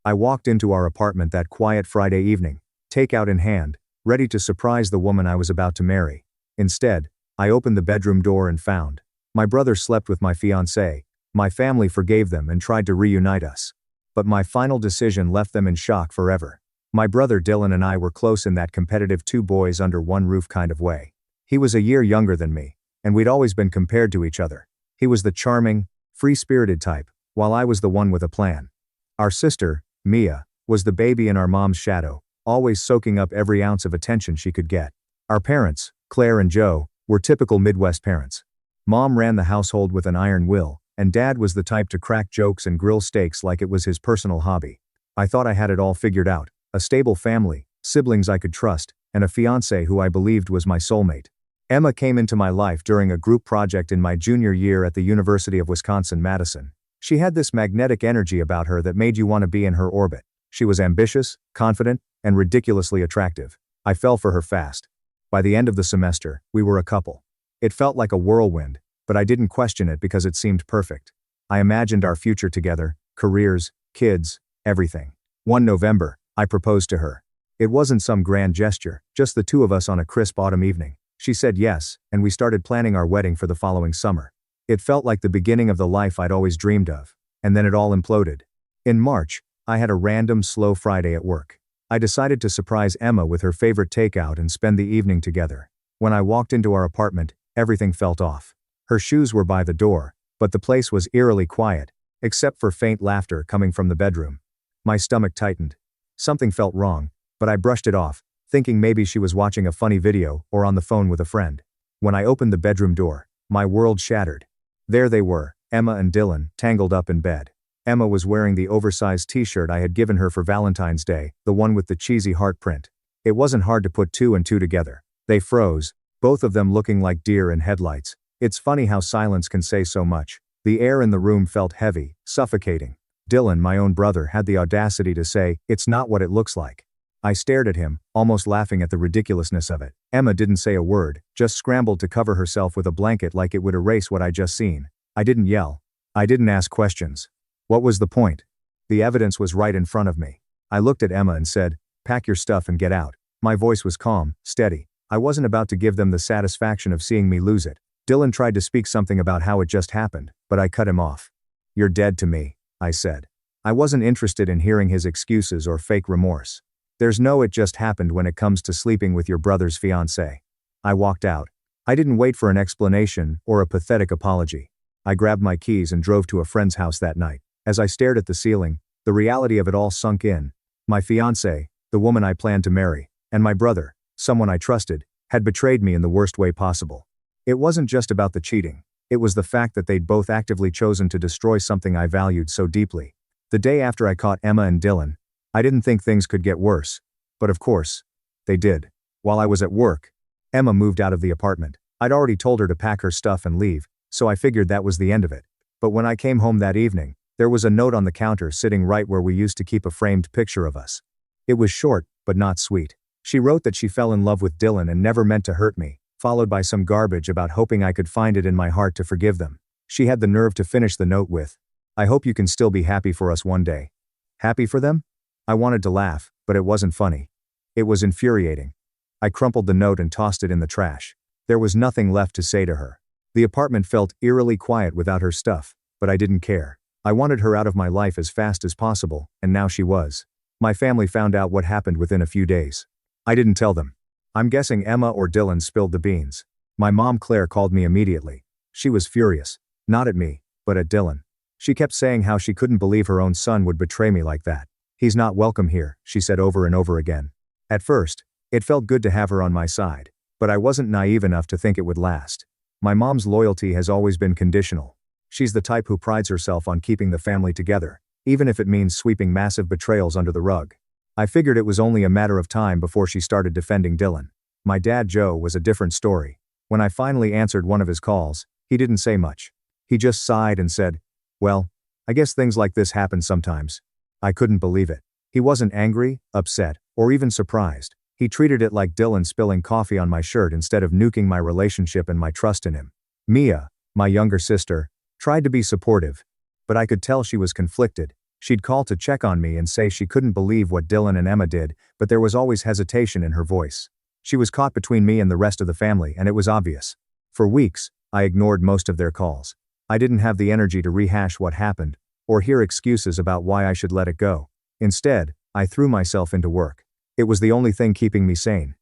I walked into our apartment that quiet Friday evening, takeout in hand, ready to surprise the woman I was about to marry. Instead, I opened the bedroom door and found my brother slept with my fiancée. My family forgave them and tried to reunite us. But my final decision left them in shock forever. My brother Dylan and I were close in that competitive two boys under one roof kind of way. He was a year younger than me, and we'd always been compared to each other. He was the charming, free-spirited type, while I was the one with a plan. Our sister, Mia, was the baby in our mom's shadow, always soaking up every ounce of attention she could get. Our parents, Claire and Joe, were typical Midwest parents. Mom ran the household with an iron will, and Dad was the type to crack jokes and grill steaks like it was his personal hobby. I thought I had it all figured out, a stable family, siblings I could trust, and a fiancée who I believed was my soulmate. Emma came into my life during a group project in my junior year at the University of Wisconsin-Madison. She had this magnetic energy about her that made you want to be in her orbit. She was ambitious, confident, and ridiculously attractive. I fell for her fast. By the end of the semester, we were a couple. It felt like a whirlwind, but I didn't question it because it seemed perfect. I imagined our future together, careers, kids, everything. One November, I proposed to her. It wasn't some grand gesture, just the two of us on a crisp autumn evening. She said yes, and we started planning our wedding for the following summer. It felt like the beginning of the life I'd always dreamed of, and then it all imploded. In March, I had a random slow Friday at work. I decided to surprise Emma with her favorite takeout and spend the evening together. When I walked into our apartment, everything felt off. Her shoes were by the door, but the place was eerily quiet, except for faint laughter coming from the bedroom. My stomach tightened. Something felt wrong, but I brushed it off, thinking maybe she was watching a funny video or on the phone with a friend. When I opened the bedroom door, my world shattered. There they were, Emma and Dylan, tangled up in bed. Emma was wearing the oversized t-shirt I had given her for Valentine's Day, the one with the cheesy heart print. It wasn't hard to put two and two together. They froze, both of them looking like deer in headlights. It's funny how silence can say so much. The air in the room felt heavy, suffocating. Dylan, my own brother, had the audacity to say, "It's not what it looks like." I stared at him, almost laughing at the ridiculousness of it. Emma didn't say a word, just scrambled to cover herself with a blanket like it would erase what I'd just seen. I didn't yell. I didn't ask questions. What was the point? The evidence was right in front of me. I looked at Emma and said, "Pack your stuff and get out." My voice was calm, steady. I wasn't about to give them the satisfaction of seeing me lose it. Dylan tried to speak something about how it just happened, but I cut him off. "You're dead to me," I said. I wasn't interested in hearing his excuses or fake remorse. There's no "it just happened" when it comes to sleeping with your brother's fiancée. I walked out. I didn't wait for an explanation or a pathetic apology. I grabbed my keys and drove to a friend's house that night. As I stared at the ceiling, the reality of it all sunk in. My fiancée, the woman I planned to marry, and my brother, someone I trusted, had betrayed me in the worst way possible. It wasn't just about the cheating. It was the fact that they'd both actively chosen to destroy something I valued so deeply. The day after I caught Emma and Dylan, I didn't think things could get worse. But of course, they did. While I was at work, Emma moved out of the apartment. I'd already told her to pack her stuff and leave, so I figured that was the end of it. But when I came home that evening, there was a note on the counter sitting right where we used to keep a framed picture of us. It was short, but not sweet. She wrote that she fell in love with Dylan and never meant to hurt me, followed by some garbage about hoping I could find it in my heart to forgive them. She had the nerve to finish the note with, "I hope you can still be happy for us one day." Happy for them? I wanted to laugh, but it wasn't funny. It was infuriating. I crumpled the note and tossed it in the trash. There was nothing left to say to her. The apartment felt eerily quiet without her stuff, but I didn't care. I wanted her out of my life as fast as possible, and now she was. My family found out what happened within a few days. I didn't tell them. I'm guessing Emma or Dylan spilled the beans. My mom Claire called me immediately. She was furious. Not at me, but at Dylan. She kept saying how she couldn't believe her own son would betray me like that. "He's not welcome here," she said over and over again. At first, it felt good to have her on my side, but I wasn't naive enough to think it would last. My mom's loyalty has always been conditional. She's the type who prides herself on keeping the family together, even if it means sweeping massive betrayals under the rug. I figured it was only a matter of time before she started defending Dylan. My dad Joe was a different story. When I finally answered one of his calls, he didn't say much. He just sighed and said, "Well, I guess things like this happen sometimes." I couldn't believe it. He wasn't angry, upset, or even surprised. He treated it like Dylan spilling coffee on my shirt instead of nuking my relationship and my trust in him. Mia, my younger sister, tried to be supportive, but I could tell she was conflicted. She'd call to check on me and say she couldn't believe what Dylan and Emma did, but there was always hesitation in her voice. She was caught between me and the rest of the family, and it was obvious. For weeks, I ignored most of their calls. I didn't have the energy to rehash what happened, or hear excuses about why I should let it go. Instead, I threw myself into work. It was the only thing keeping me sane.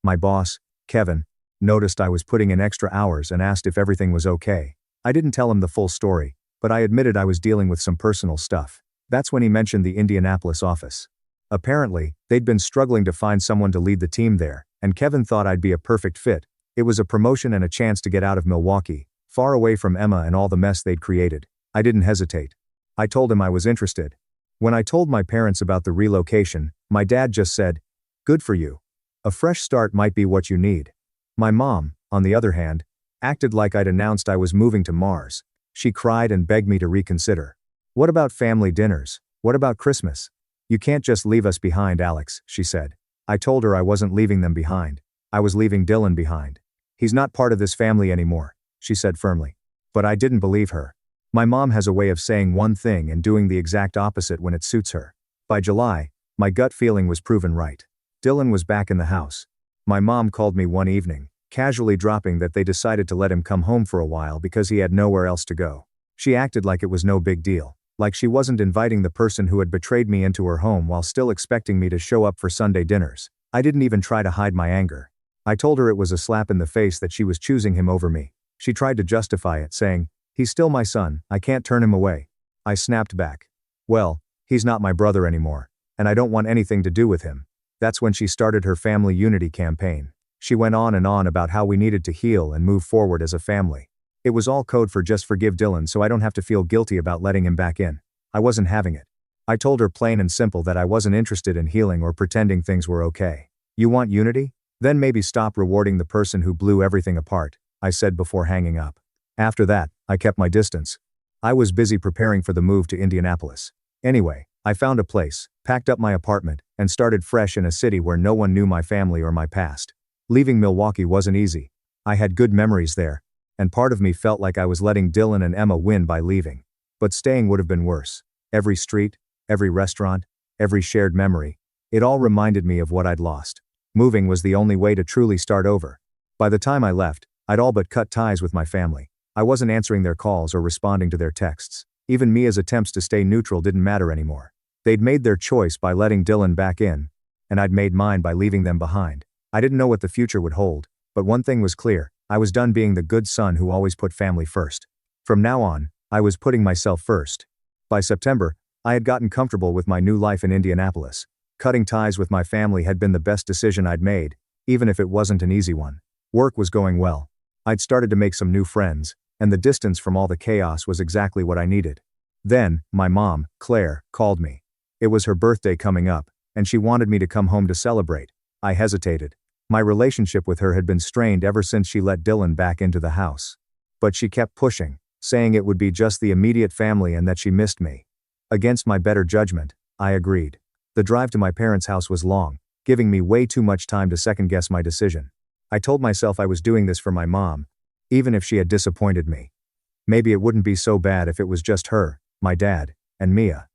My boss, Kevin, noticed I was putting in extra hours and asked if everything was okay. I didn't tell him the full story, but I admitted I was dealing with some personal stuff. That's when he mentioned the Indianapolis office. Apparently, they'd been struggling to find someone to lead the team there, and Kevin thought I'd be a perfect fit. It was a promotion and a chance to get out of Milwaukee, far away from Emma and all the mess they'd created. I didn't hesitate. I told him I was interested. When I told my parents about the relocation, my dad just said, "Good for you. A fresh start might be what you need." My mom, on the other hand, acted like I'd announced I was moving to Mars. She cried and begged me to reconsider. "What about family dinners? What about Christmas? You can't just leave us behind, Alex," she said. I told her I wasn't leaving them behind. I was leaving Dylan behind. "He's not part of this family anymore," she said firmly. But I didn't believe her. My mom has a way of saying one thing and doing the exact opposite when it suits her. By July, my gut feeling was proven right. Dylan was back in the house. My mom called me one evening, casually dropping that they decided to let him come home for a while because he had nowhere else to go. She acted like it was no big deal, like she wasn't inviting the person who had betrayed me into her home while still expecting me to show up for Sunday dinners. I didn't even try to hide my anger. I told her it was a slap in the face that she was choosing him over me. She tried to justify it, saying, "He's still my son, I can't turn him away." I snapped back. "Well, he's not my brother anymore, and I don't want anything to do with him." That's when she started her family unity campaign. She went on and on about how we needed to heal and move forward as a family. It was all code for just forgive Dylan so I don't have to feel guilty about letting him back in. I wasn't having it. I told her plain and simple that I wasn't interested in healing or pretending things were okay. "You want unity? Then maybe stop rewarding the person who blew everything apart," I said before hanging up. After that, I kept my distance. I was busy preparing for the move to Indianapolis. Anyway, I found a place, packed up my apartment, and started fresh in a city where no one knew my family or my past. Leaving Milwaukee wasn't easy. I had good memories there, and part of me felt like I was letting Dylan and Emma win by leaving. But staying would have been worse. Every street, every restaurant, every shared memory, it all reminded me of what I'd lost. Moving was the only way to truly start over. By the time I left, I'd all but cut ties with my family. I wasn't answering their calls or responding to their texts. Even Mia's attempts to stay neutral didn't matter anymore. They'd made their choice by letting Dylan back in, and I'd made mine by leaving them behind. I didn't know what the future would hold, but one thing was clear: I was done being the good son who always put family first. From now on, I was putting myself first. By September, I had gotten comfortable with my new life in Indianapolis. Cutting ties with my family had been the best decision I'd made, even if it wasn't an easy one. Work was going well. I'd started to make some new friends, and the distance from all the chaos was exactly what I needed. Then, my mom, Claire, called me. It was her birthday coming up, and she wanted me to come home to celebrate. I hesitated. My relationship with her had been strained ever since she let Dylan back into the house. But she kept pushing, saying it would be just the immediate family and that she missed me. Against my better judgment, I agreed. The drive to my parents' house was long, giving me way too much time to second-guess my decision. I told myself I was doing this for my mom, even if she had disappointed me. Maybe it wouldn't be so bad if it was just her, my dad, and Mia.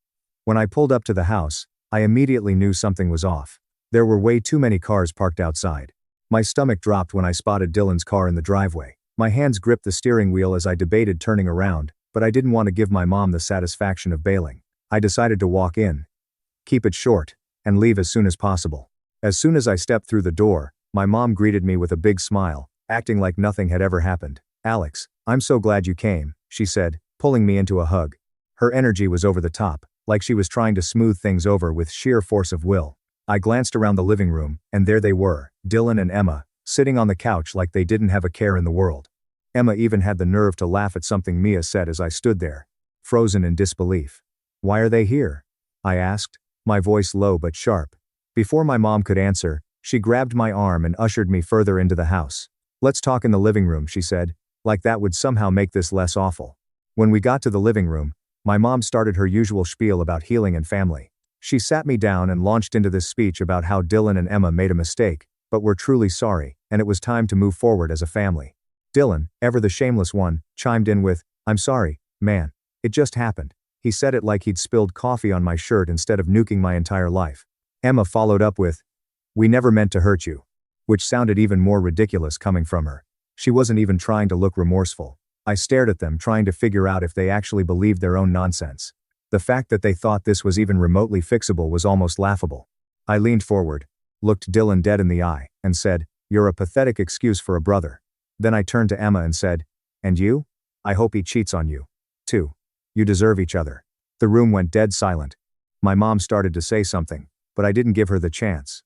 When I pulled up to the house, I immediately knew something was off. There were way too many cars parked outside. My stomach dropped when I spotted Dylan's car in the driveway. My hands gripped the steering wheel as I debated turning around, but I didn't want to give my mom the satisfaction of bailing. I decided to walk in, keep it short, and leave as soon as possible. As soon as I stepped through the door, my mom greeted me with a big smile, acting like nothing had ever happened. "Alex, I'm so glad you came," she said, pulling me into a hug. Her energy was over the top, like she was trying to smooth things over with sheer force of will. I glanced around the living room, and there they were, Dylan and Emma, sitting on the couch like they didn't have a care in the world. Emma even had the nerve to laugh at something Mia said as I stood there, frozen in disbelief. "Why are they here?" I asked, my voice low but sharp. Before my mom could answer, she grabbed my arm and ushered me further into the house. "Let's talk in the living room," she said, like that would somehow make this less awful. When we got to the living room, my mom started her usual spiel about healing and family. She sat me down and launched into this speech about how Dylan and Emma made a mistake, but were truly sorry, and it was time to move forward as a family. Dylan, ever the shameless one, chimed in with, "I'm sorry, man. It just happened." He said it like he'd spilled coffee on my shirt instead of nuking my entire life. Emma followed up with, "We never meant to hurt you." Which sounded even more ridiculous coming from her. She wasn't even trying to look remorseful. I stared at them, trying to figure out if they actually believed their own nonsense. The fact that they thought this was even remotely fixable was almost laughable. I leaned forward, looked Dylan dead in the eye, and said, "You're a pathetic excuse for a brother." Then I turned to Emma and said, "And you? I hope he cheats on you, too. You deserve each other." The room went dead silent. My mom started to say something, but I didn't give her the chance.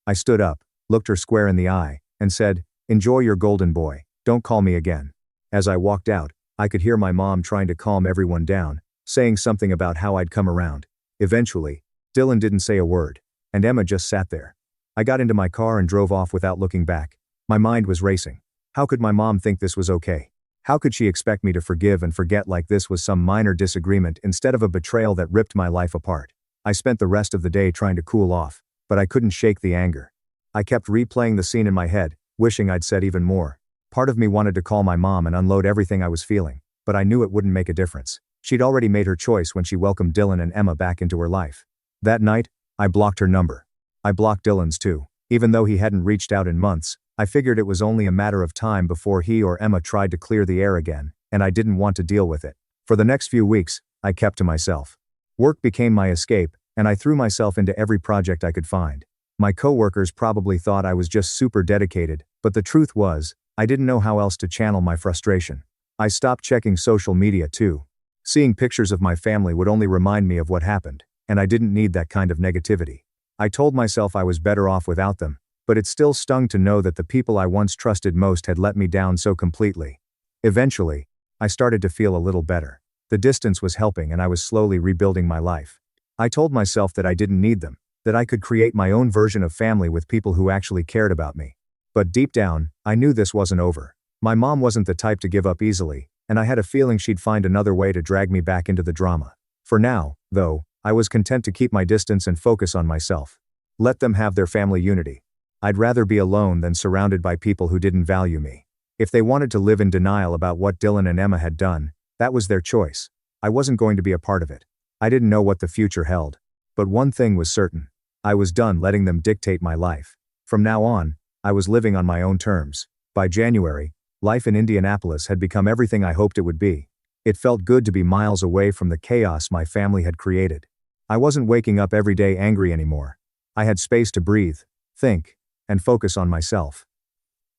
I stood up, looked her square in the eye, and said, "Enjoy your golden boy, don't call me again." As I walked out, I could hear my mom trying to calm everyone down, saying something about how I'd come around. Eventually, Dylan didn't say a word, and Emma just sat there. I got into my car and drove off without looking back. My mind was racing. How could my mom think this was okay? How could she expect me to forgive and forget like this was some minor disagreement instead of a betrayal that ripped my life apart? I spent the rest of the day trying to cool off, but I couldn't shake the anger. I kept replaying the scene in my head, wishing I'd said even more. Part of me wanted to call my mom and unload everything I was feeling, but I knew it wouldn't make a difference. She'd already made her choice when she welcomed Dylan and Emma back into her life. That night, I blocked her number. I blocked Dylan's too. Even though he hadn't reached out in months, I figured it was only a matter of time before he or Emma tried to clear the air again, and I didn't want to deal with it. For the next few weeks, I kept to myself. Work became my escape, and I threw myself into every project I could find. My coworkers probably thought I was just super dedicated, but the truth was, I didn't know how else to channel my frustration. I stopped checking social media too. Seeing pictures of my family would only remind me of what happened, and I didn't need that kind of negativity. I told myself I was better off without them, but it still stung to know that the people I once trusted most had let me down so completely. Eventually, I started to feel a little better. The distance was helping and I was slowly rebuilding my life. I told myself that I didn't need them, that I could create my own version of family with people who actually cared about me. But deep down, I knew this wasn't over. My mom wasn't the type to give up easily, and I had a feeling she'd find another way to drag me back into the drama. For now, though, I was content to keep my distance and focus on myself. Let them have their family unity. I'd rather be alone than surrounded by people who didn't value me. If they wanted to live in denial about what Dylan and Emma had done, that was their choice. I wasn't going to be a part of it. I didn't know what the future held. But one thing was certain. I was done letting them dictate my life. From now on, I was living on my own terms. By January, life in Indianapolis had become everything I hoped it would be. It felt good to be miles away from the chaos my family had created. I wasn't waking up every day angry anymore. I had space to breathe, think, and focus on myself.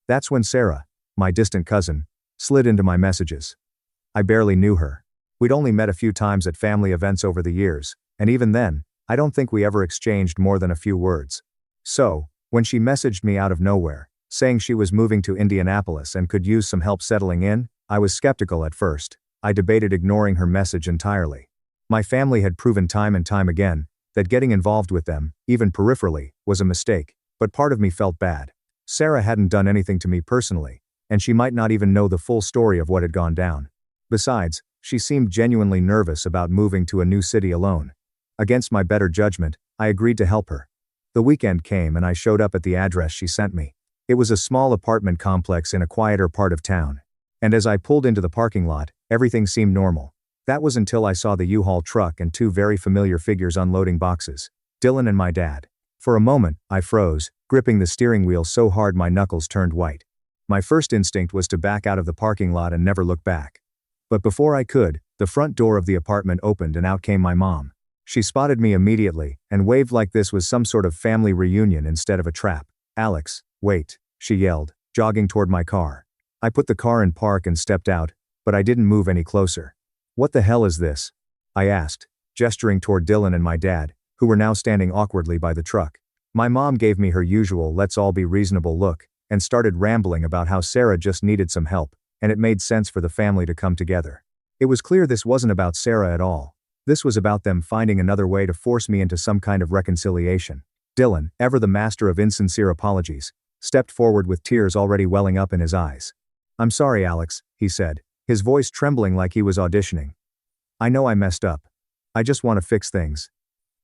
That's when Sarah, my distant cousin, slid into my messages. I barely knew her. We'd only met a few times at family events over the years, and even then, I don't think we ever exchanged more than a few words. So, when she messaged me out of nowhere, saying she was moving to Indianapolis and could use some help settling in, I was skeptical at first. I debated ignoring her message entirely. My family had proven time and time again that getting involved with them, even peripherally, was a mistake, but part of me felt bad. Sarah hadn't done anything to me personally, and she might not even know the full story of what had gone down. Besides, she seemed genuinely nervous about moving to a new city alone. Against my better judgment, I agreed to help her. The weekend came and I showed up at the address she sent me. It was a small apartment complex in a quieter part of town. And as I pulled into the parking lot, everything seemed normal. That was until I saw the U-Haul truck and two very familiar figures unloading boxes. Dylan and my dad. For a moment, I froze, gripping the steering wheel so hard my knuckles turned white. My first instinct was to back out of the parking lot and never look back. But before I could, the front door of the apartment opened and out came my mom. She spotted me immediately and waved like this was some sort of family reunion instead of a trap. "Alex, wait," she yelled, jogging toward my car. I put the car in park and stepped out, but I didn't move any closer. "What the hell is this?" I asked, gesturing toward Dylan and my dad, who were now standing awkwardly by the truck. My mom gave me her usual "let's all be reasonable" look, and started rambling about how Sarah just needed some help, and it made sense for the family to come together. It was clear this wasn't about Sarah at all. This was about them finding another way to force me into some kind of reconciliation. Dylan, ever the master of insincere apologies, stepped forward with tears already welling up in his eyes. "I'm sorry, Alex," he said, his voice trembling like he was auditioning. "I know I messed up. I just want to fix things."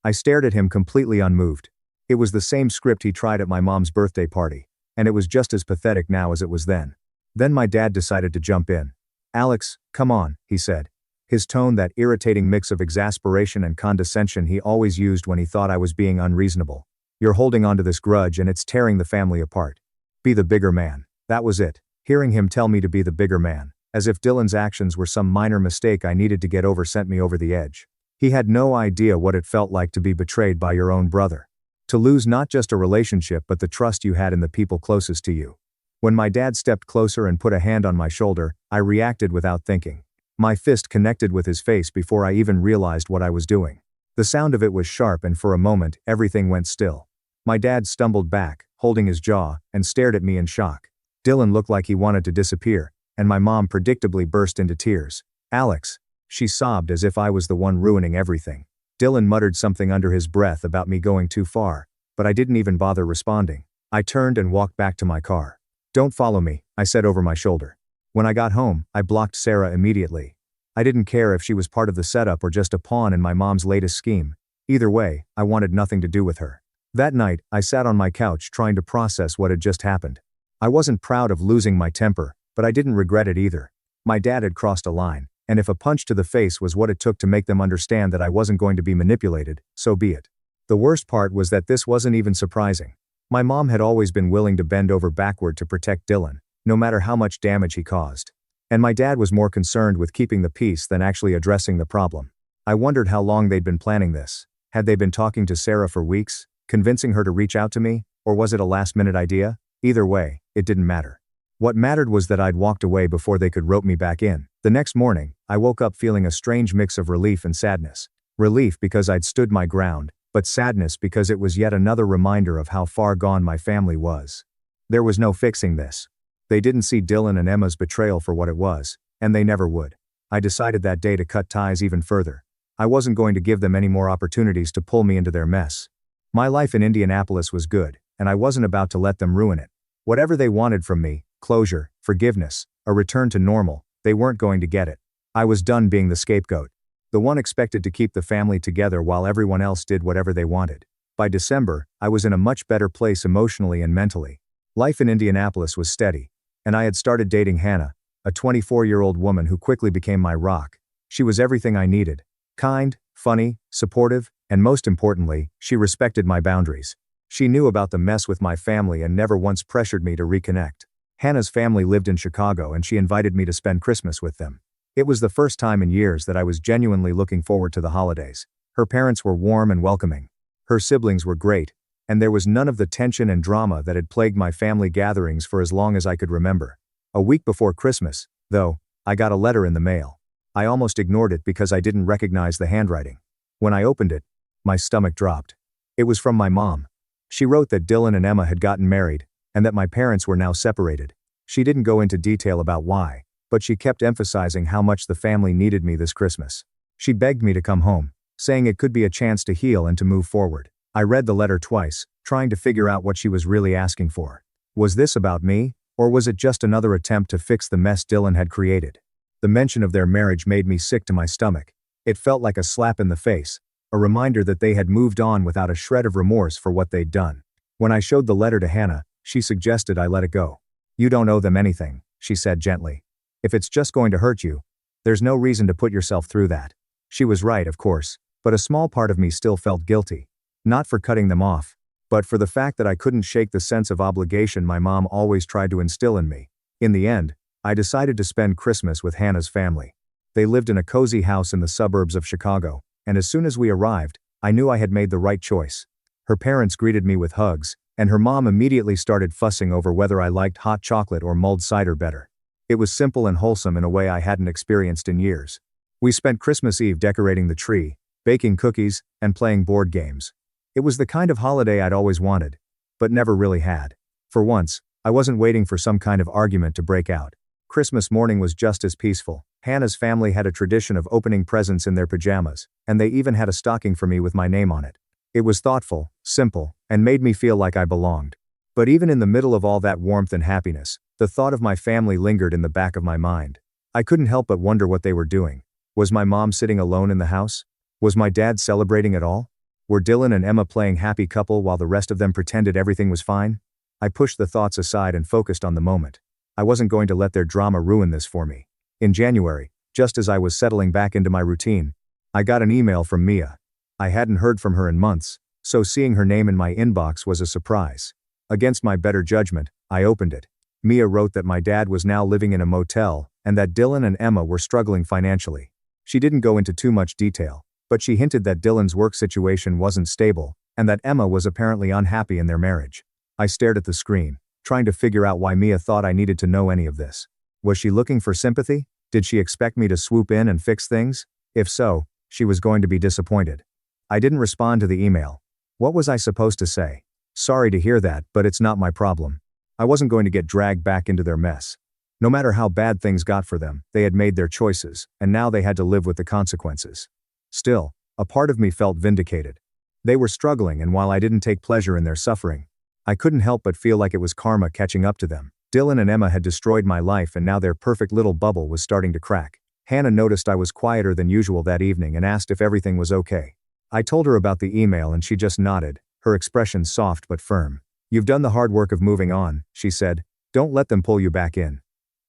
I stared at him completely unmoved. It was the same script he tried at my mom's birthday party, and it was just as pathetic now as it was then. Then my dad decided to jump in. "Alex, come on," he said. His tone, that irritating mix of exasperation and condescension he always used when he thought I was being unreasonable. You're holding onto this grudge and it's tearing the family apart. Be the bigger man. That was it. Hearing him tell me to be the bigger man, as if Dylan's actions were some minor mistake I needed to get over, sent me over the edge. He had no idea what it felt like to be betrayed by your own brother. To lose not just a relationship but the trust you had in the people closest to you. When my dad stepped closer and put a hand on my shoulder, I reacted without thinking. My fist connected with his face before I even realized what I was doing. The sound of it was sharp, and for a moment, everything went still. My dad stumbled back, holding his jaw, and stared at me in shock. Dylan looked like he wanted to disappear, and my mom predictably burst into tears. Alex, she sobbed as if I was the one ruining everything. Dylan muttered something under his breath about me going too far, but I didn't even bother responding. I turned and walked back to my car. Don't follow me, I said over my shoulder. When I got home, I blocked Sarah immediately. I didn't care if she was part of the setup or just a pawn in my mom's latest scheme. Either way, I wanted nothing to do with her. That night, I sat on my couch trying to process what had just happened. I wasn't proud of losing my temper, but I didn't regret it either. My dad had crossed a line, and if a punch to the face was what it took to make them understand that I wasn't going to be manipulated, so be it. The worst part was that this wasn't even surprising. My mom had always been willing to bend over backward to protect Dylan, no matter how much damage he caused. And my dad was more concerned with keeping the peace than actually addressing the problem. I wondered how long they'd been planning this. Had they been talking to Sarah for weeks, convincing her to reach out to me, or was it a last-minute idea? Either way, it didn't matter. What mattered was that I'd walked away before they could rope me back in. The next morning, I woke up feeling a strange mix of relief and sadness. Relief because I'd stood my ground, but sadness because it was yet another reminder of how far gone my family was. There was no fixing this. They didn't see Dylan and Emma's betrayal for what it was, and they never would. I decided that day to cut ties even further. I wasn't going to give them any more opportunities to pull me into their mess. My life in Indianapolis was good, and I wasn't about to let them ruin it. Whatever they wanted from me, closure, forgiveness, a return to normal, they weren't going to get it. I was done being the scapegoat. The one expected to keep the family together while everyone else did whatever they wanted. By December, I was in a much better place emotionally and mentally. Life in Indianapolis was steady, and I had started dating Hannah, a 24-year-old woman who quickly became my rock. She was everything I needed. Kind, funny, supportive, and most importantly, she respected my boundaries. She knew about the mess with my family and never once pressured me to reconnect. Hannah's family lived in Chicago and she invited me to spend Christmas with them. It was the first time in years that I was genuinely looking forward to the holidays. Her parents were warm and welcoming. Her siblings were great, and there was none of the tension and drama that had plagued my family gatherings for as long as I could remember. A week before Christmas, though, I got a letter in the mail. I almost ignored it because I didn't recognize the handwriting. When I opened it, my stomach dropped. It was from my mom. She wrote that Dylan and Emma had gotten married, and that my parents were now separated. She didn't go into detail about why, but she kept emphasizing how much the family needed me this Christmas. She begged me to come home, saying it could be a chance to heal and to move forward. I read the letter twice, trying to figure out what she was really asking for. Was this about me, or was it just another attempt to fix the mess Dylan had created? The mention of their marriage made me sick to my stomach. It felt like a slap in the face, a reminder that they had moved on without a shred of remorse for what they'd done. When I showed the letter to Hannah, she suggested I let it go. You don't owe them anything, she said gently. If it's just going to hurt you, there's no reason to put yourself through that. She was right, of course, but a small part of me still felt guilty. Not for cutting them off, but for the fact that I couldn't shake the sense of obligation my mom always tried to instill in me. In the end, I decided to spend Christmas with Hannah's family. They lived in a cozy house in the suburbs of Chicago, and as soon as we arrived, I knew I had made the right choice. Her parents greeted me with hugs, and her mom immediately started fussing over whether I liked hot chocolate or mulled cider better. It was simple and wholesome in a way I hadn't experienced in years. We spent Christmas Eve decorating the tree, baking cookies, and playing board games. It was the kind of holiday I'd always wanted, but never really had. For once, I wasn't waiting for some kind of argument to break out. Christmas morning was just as peaceful. Hannah's family had a tradition of opening presents in their pajamas, and they even had a stocking for me with my name on it. It was thoughtful, simple, and made me feel like I belonged. But even in the middle of all that warmth and happiness, the thought of my family lingered in the back of my mind. I couldn't help but wonder what they were doing. Was my mom sitting alone in the house? Was my dad celebrating at all? Were Dylan and Emma playing happy couple while the rest of them pretended everything was fine? I pushed the thoughts aside and focused on the moment. I wasn't going to let their drama ruin this for me. In January, Just as I was settling back into my routine, I got an email from Mia. I hadn't heard from her in months, so seeing her name in my inbox was a surprise. Against my better judgment, I opened it. Mia wrote that my dad was now living in a motel, and that Dylan and Emma were struggling financially. She didn't go into too much detail, but she hinted that Dylan's work situation wasn't stable, and that Emma was apparently unhappy in their marriage. I stared at the screen, trying to figure out why Mia thought I needed to know any of this. Was she looking for sympathy? Did she expect me to swoop in and fix things? If so, she was going to be disappointed. I didn't respond to the email. What was I supposed to say? Sorry to hear that, but it's not my problem. I wasn't going to get dragged back into their mess. No matter how bad things got for them, they had made their choices, and now they had to live with the consequences. Still, a part of me felt vindicated. They were struggling, and while I didn't take pleasure in their suffering, I couldn't help but feel like it was karma catching up to them. Dylan and Emma had destroyed my life, and now their perfect little bubble was starting to crack. Hannah noticed I was quieter than usual that evening and asked if everything was okay. I told her about the email and she just nodded, her expression soft but firm. You've done the hard work of moving on, she said. Don't let them pull you back in.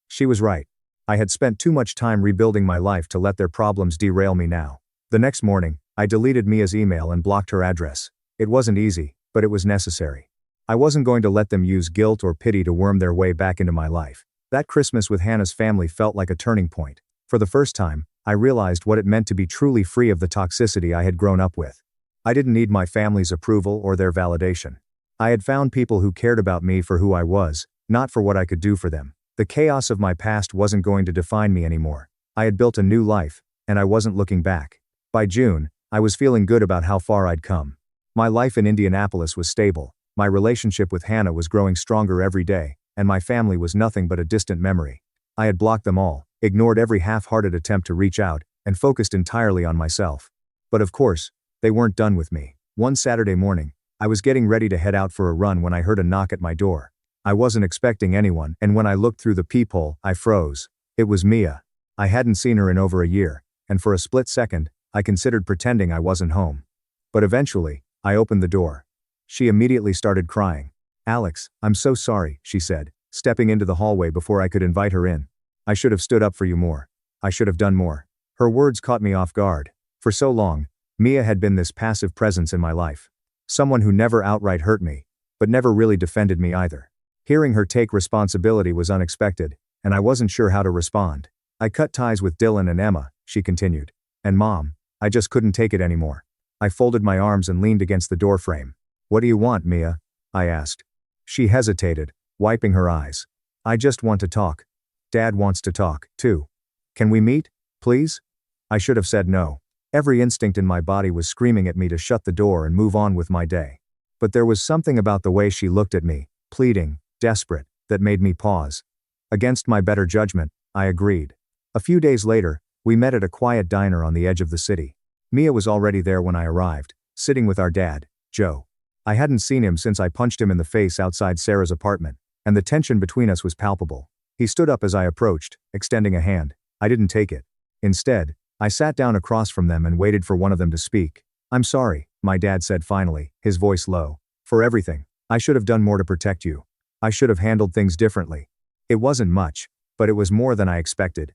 She was right. I had spent too much time rebuilding my life to let their problems derail me now. The next morning, I deleted Mia's email and blocked her address. It wasn't easy, but it was necessary. I wasn't going to let them use guilt or pity to worm their way back into my life. That Christmas with Hannah's family felt like a turning point. For the first time, I realized what it meant to be truly free of the toxicity I had grown up with. I didn't need my family's approval or their validation. I had found people who cared about me for who I was, not for what I could do for them. The chaos of my past wasn't going to define me anymore. I had built a new life, and I wasn't looking back. By June, I was feeling good about how far I'd come. My life in Indianapolis was stable, my relationship with Hannah was growing stronger every day, and my family was nothing but a distant memory. I had blocked them all, ignored every half-hearted attempt to reach out, and focused entirely on myself. But of course, they weren't done with me. One Saturday morning, I was getting ready to head out for a run when I heard a knock at my door. I wasn't expecting anyone, and when I looked through the peephole, I froze. It was Mia. I hadn't seen her in over a year, and for a split second, I considered pretending I wasn't home. But eventually, I opened the door. She immediately started crying. Alex, I'm so sorry, she said, stepping into the hallway before I could invite her in. I should have stood up for you more. I should have done more. Her words caught me off guard. For so long, Mia had been this passive presence in my life. Someone who never outright hurt me, but never really defended me either. Hearing her take responsibility was unexpected, and I wasn't sure how to respond. I cut ties with Dylan and Emma, she continued. And Mom, I just couldn't take it anymore. I folded my arms and leaned against the doorframe. What do you want, Mia? I asked. She hesitated, wiping her eyes. I just want to talk. Dad wants to talk, too. Can we meet, please? I should have said no. Every instinct in my body was screaming at me to shut the door and move on with my day. But there was something about the way she looked at me, pleading, desperate, that made me pause. Against my better judgment, I agreed. A few days later, we met at a quiet diner on the edge of the city. Mia was already there when I arrived, sitting with our dad, Joe. I hadn't seen him since I punched him in the face outside Sarah's apartment, and the tension between us was palpable. He stood up as I approached, extending a hand. I didn't take it. Instead, I sat down across from them and waited for one of them to speak. I'm sorry, my dad said finally, his voice low. For everything. I should have done more to protect you. I should have handled things differently. It wasn't much, but it was more than I expected.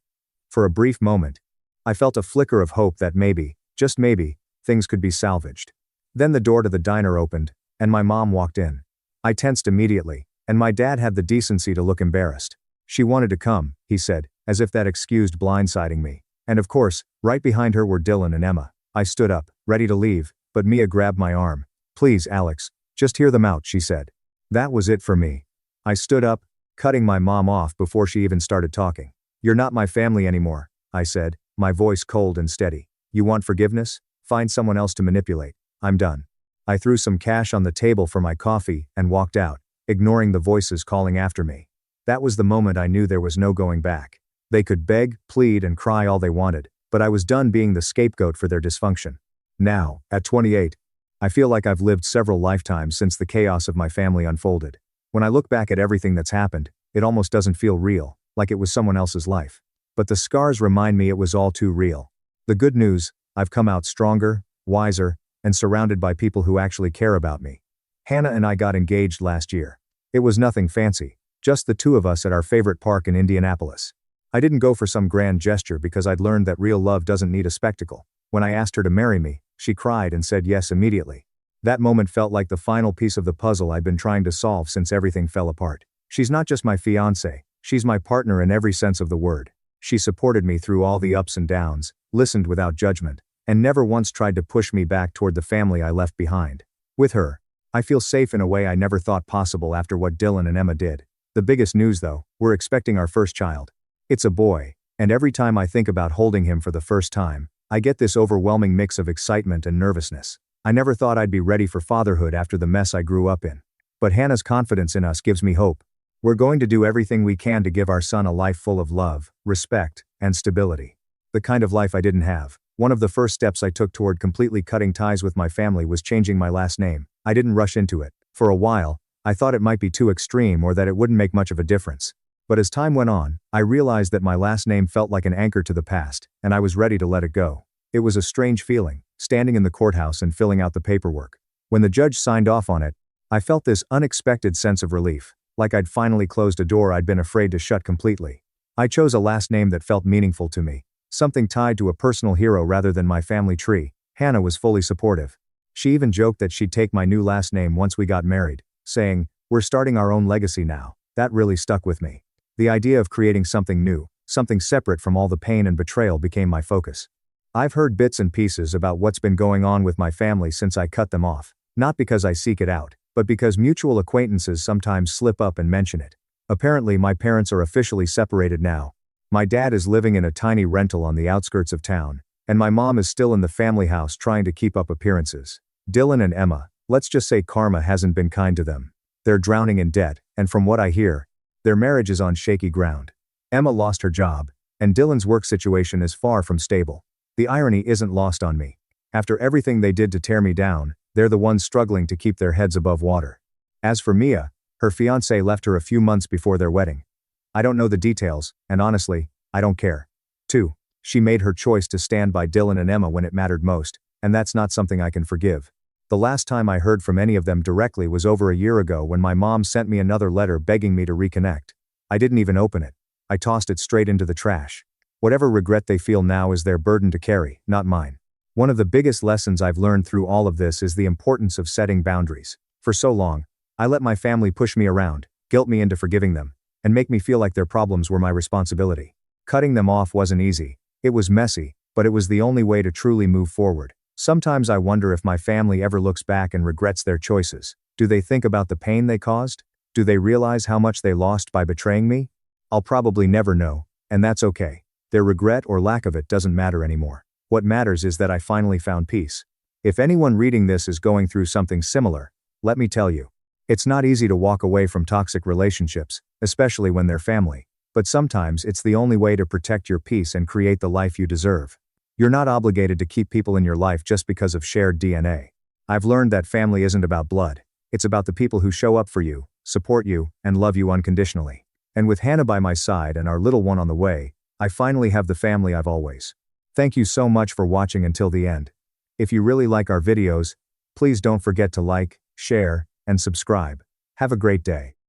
For a brief moment, I felt a flicker of hope that maybe, just maybe, things could be salvaged. Then the door to the diner opened, and my mom walked in. I tensed immediately, and my dad had the decency to look embarrassed. She wanted to come, he said, as if that excused blindsiding me. And of course, right behind her were Dylan and Emma. I stood up, ready to leave, but Mia grabbed my arm. Please, Alex, just hear them out, she said. That was it for me. I stood up, cutting my mom off before she even started talking. You're not my family anymore, I said, my voice cold and steady. You want forgiveness? Find someone else to manipulate. I'm done. I threw some cash on the table for my coffee and walked out, ignoring the voices calling after me. That was the moment I knew there was no going back. They could beg, plead, and cry all they wanted, but I was done being the scapegoat for their dysfunction. Now, at 28, I feel like I've lived several lifetimes since the chaos of my family unfolded. When I look back at everything that's happened, it almost doesn't feel real, like it was someone else's life. But the scars remind me it was all too real. The good news, I've come out stronger, wiser, and surrounded by people who actually care about me. Hannah and I got engaged last year. It was nothing fancy, just the two of us at our favorite park in Indianapolis. I didn't go for some grand gesture because I'd learned that real love doesn't need a spectacle. When I asked her to marry me, she cried and said yes immediately. That moment felt like the final piece of the puzzle I'd been trying to solve since everything fell apart. She's not just my fiancée, she's my partner in every sense of the word. She supported me through all the ups and downs, listened without judgment, and never once tried to push me back toward the family I left behind. With her, I feel safe in a way I never thought possible after what Dylan and Emma did. The biggest news though, we're expecting our first child. It's a boy, and every time I think about holding him for the first time, I get this overwhelming mix of excitement and nervousness. I never thought I'd be ready for fatherhood after the mess I grew up in. But Hannah's confidence in us gives me hope. We're going to do everything we can to give our son a life full of love, respect, and stability. The kind of life I didn't have. One of the first steps I took toward completely cutting ties with my family was changing my last name. I didn't rush into it. For a while, I thought it might be too extreme or that it wouldn't make much of a difference. But as time went on, I realized that my last name felt like an anchor to the past, and I was ready to let it go. It was a strange feeling, standing in the courthouse and filling out the paperwork. When the judge signed off on it, I felt this unexpected sense of relief, like I'd finally closed a door I'd been afraid to shut completely. I chose a last name that felt meaningful to me, something tied to a personal hero rather than my family tree. Hannah was fully supportive. She even joked that she'd take my new last name once we got married, saying, "We're starting our own legacy now." That really stuck with me. The idea of creating something new, something separate from all the pain and betrayal became my focus. I've heard bits and pieces about what's been going on with my family since I cut them off, not because I seek it out, but because mutual acquaintances sometimes slip up and mention it. Apparently my parents are officially separated now. My dad is living in a tiny rental on the outskirts of town, and my mom is still in the family house trying to keep up appearances. Dylan and Emma, let's just say karma hasn't been kind to them. They're drowning in debt, and from what I hear, their marriage is on shaky ground. Emma lost her job, and Dylan's work situation is far from stable. The irony isn't lost on me. After everything they did to tear me down, they're the ones struggling to keep their heads above water. As for Mia, her fiancé left her a few months before their wedding. I don't know the details, and honestly, I don't care. 2. She made her choice to stand by Dylan and Emma when it mattered most, and that's not something I can forgive. The last time I heard from any of them directly was over a year ago when my mom sent me another letter begging me to reconnect. I didn't even open it. I tossed it straight into the trash. Whatever regret they feel now is their burden to carry, not mine. One of the biggest lessons I've learned through all of this is the importance of setting boundaries. For so long, I let my family push me around, guilt me into forgiving them, and make me feel like their problems were my responsibility. Cutting them off wasn't easy. It was messy, but it was the only way to truly move forward. Sometimes I wonder if my family ever looks back and regrets their choices. Do they think about the pain they caused? Do they realize how much they lost by betraying me? I'll probably never know, and that's okay. Their regret or lack of it doesn't matter anymore. What matters is that I finally found peace. If anyone reading this is going through something similar, let me tell you. It's not easy to walk away from toxic relationships, especially when they're family. But sometimes it's the only way to protect your peace and create the life you deserve. You're not obligated to keep people in your life just because of shared DNA. I've learned that family isn't about blood. It's about the people who show up for you, support you, and love you unconditionally. And with Hannah by my side and our little one on the way, I finally have the family I've always. Thank you so much for watching until the end. If you really like our videos, please don't forget to like, share, and subscribe. Have a great day.